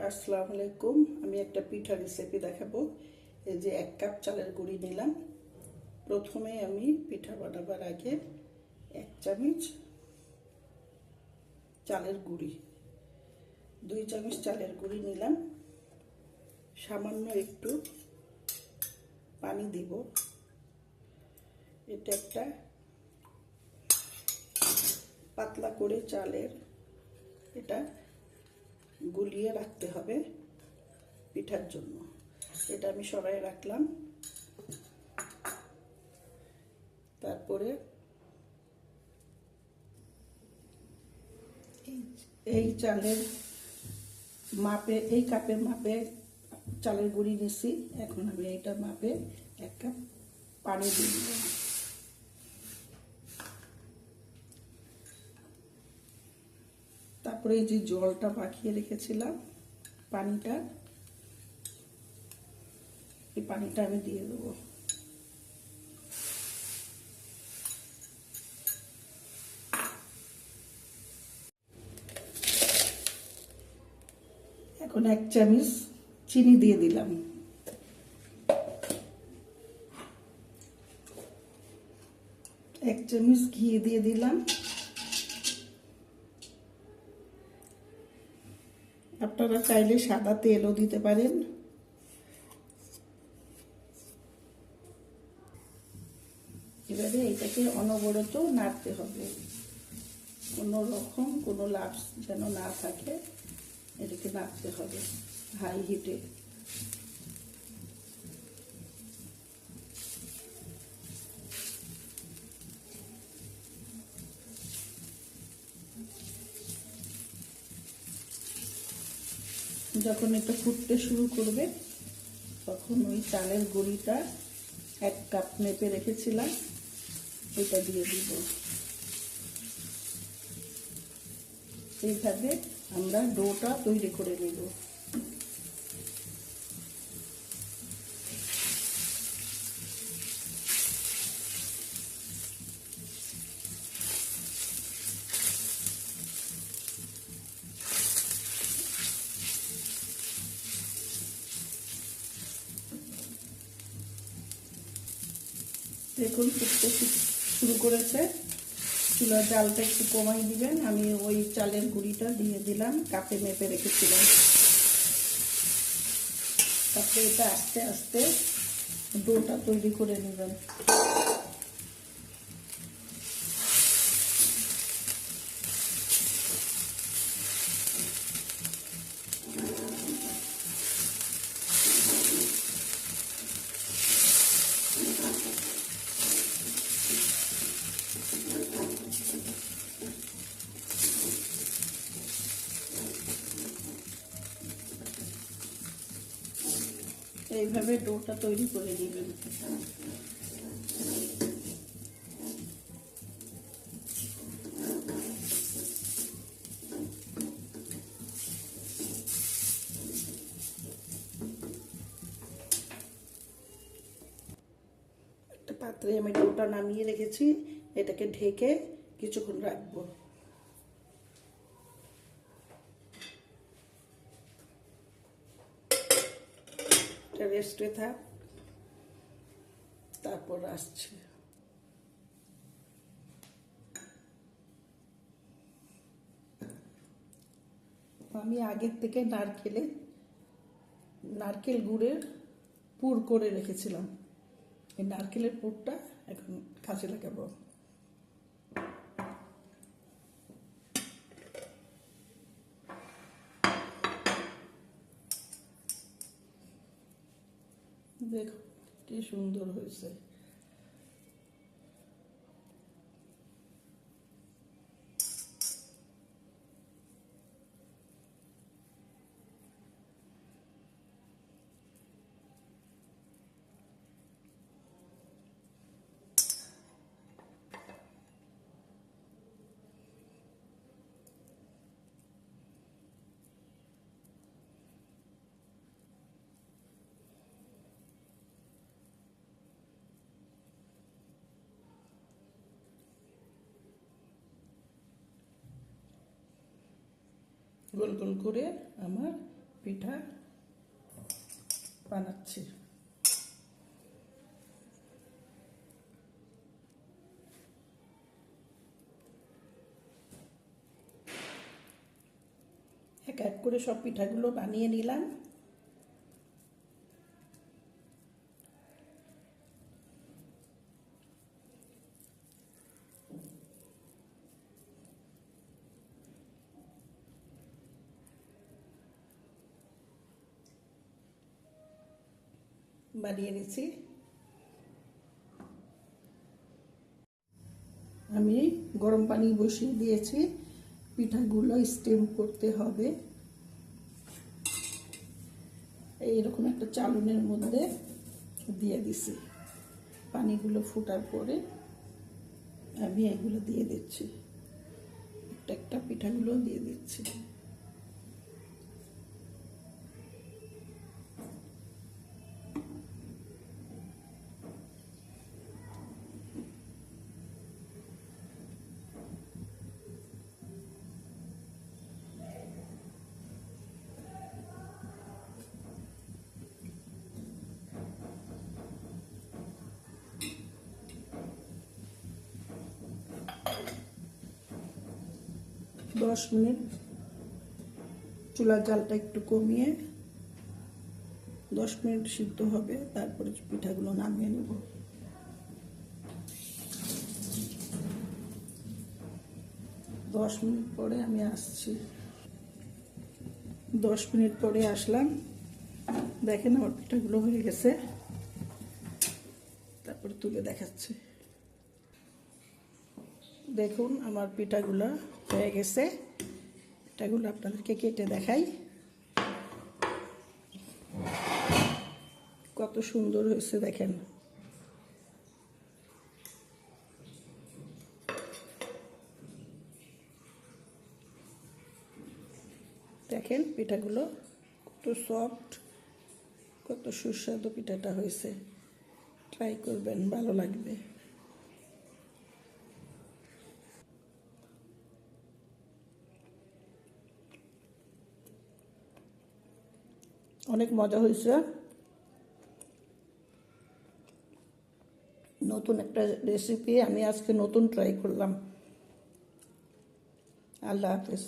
আসসালামু আলাইকুম। আমি একটা পিঠা রেসিপি দেখাবো। এই যে 1 কাপ চালের গুঁড়ি নিলাম। প্রথমে আমি পিঠা বানাবার আগে 1 চামচ চালের গুঁড়ি, 2 চামচ চালের গুঁড়ি নিলাম। সামান্য একটু পানি দিব। এটা একটা পাতলা করে চালের এটা গুলিয়ে রাখতে হবে পিঠার জন্য। এটা আমি সরাই রাখলাম। তারপরে এই চালের মাপে, এই কাপের মাপে চালের গুঁড়ি নিছি। এখন আমি এইটা মাপে 1 কাপ পানি দিয়ে দিলাম। তারপরে এই যে জলটা মাখিয়ে রেখেছিলাম, পানিটা, এই পানিটা আমি দিয়ে দেবো। এখন 1 চামচ চিনি দিয়ে দিলাম। এক চামচ ঘি দিয়ে দিলাম। আপনারা চাইলে সাদা তেলও দিতে পারেন। এবারে এটাকে অনবরত নাড়তে হবে, কোনো রকম কোনো লাপস যেন না থাকে। এটাকে নাড়তে হবে হাই হিটে। যখন এটা ফুটতে শুরু করবে তখন ওই চালের গুঁড়িটা 1 কাপ মেপে রেখেছিলাম, এটা দিয়ে দিব। এইভাবে আমরা ডোটা তৈরি করে নেব। দেখুন ফুটতে শুরু করেছে। চুলার জালটা একটু কমাই দিবেন। আমি ওই চালের গুঁড়িটা দিয়ে দিলাম, কাপে মেপে রেখেছিলাম। তারপরে এটা আস্তে আস্তে ডোটা তৈরি করে নেবেন। এইভাবে ডোটা তৈরি করে নেবেন। একটা পাত্রে আমি ডোটা নামিয়ে রেখেছি। এটাকে ঢেকে কিছুক্ষণ রাখবো। এটা রেস্টে থাক, তারপর আসছে। আমি আগের থেকে নারকেল গুড়ের পুর করে রেখেছিলাম। এই নারকেলের পুরটা এখন কাজে লাগাবো। দেখো কি সুন্দর হয়েছে। গোল গোল করে আমার পিঠা বানাচ্ছি। এক এক করে সব পিঠাগুলো বানিয়ে নিলাম। বানিয়ে নিচ্ছি। আমি গরম পানি বসিয়ে দিয়েছি, পিঠাগুলো স্টিম করতে হবে। এইরকম একটা চালুনের মধ্যে দিয়ে দিছি। পানিগুলো ফোটার পরে আমি এগুলো দিয়ে দিচ্ছি, একটা একটা পিঠাগুলো দিয়ে দিচ্ছি। 10 মিনিট চুলার জালটা একটু কমিয়ে 10 মিনিট সিদ্ধ হবে, তারপরে পিঠাগুলো নামিয়ে নেব। 10 মিনিট পরে আমি আসছি। 10 মিনিট পরে আসলাম, দেখেন আমার পিঠাগুলো হয়ে গেছে। তারপরে তুলে দেখাচ্ছি। দেখুন আমার পিঠাগুলো হয়ে গেছে। পিঠাগুলো আপনাদেরকে কেটে দেখাই, কত সুন্দর হয়েছে দেখেন। দেখেন পিঠাগুলো কত সফট, কত সুস্বাদু পিঠাটা হয়েছে। ট্রাই করবেন, ভালো লাগবে। অনেক মজা হয়েছে। নতুন একটা রেসিপি আমি আজকে নতুন ট্রাই করলাম। আল্লাহ হাফেজ।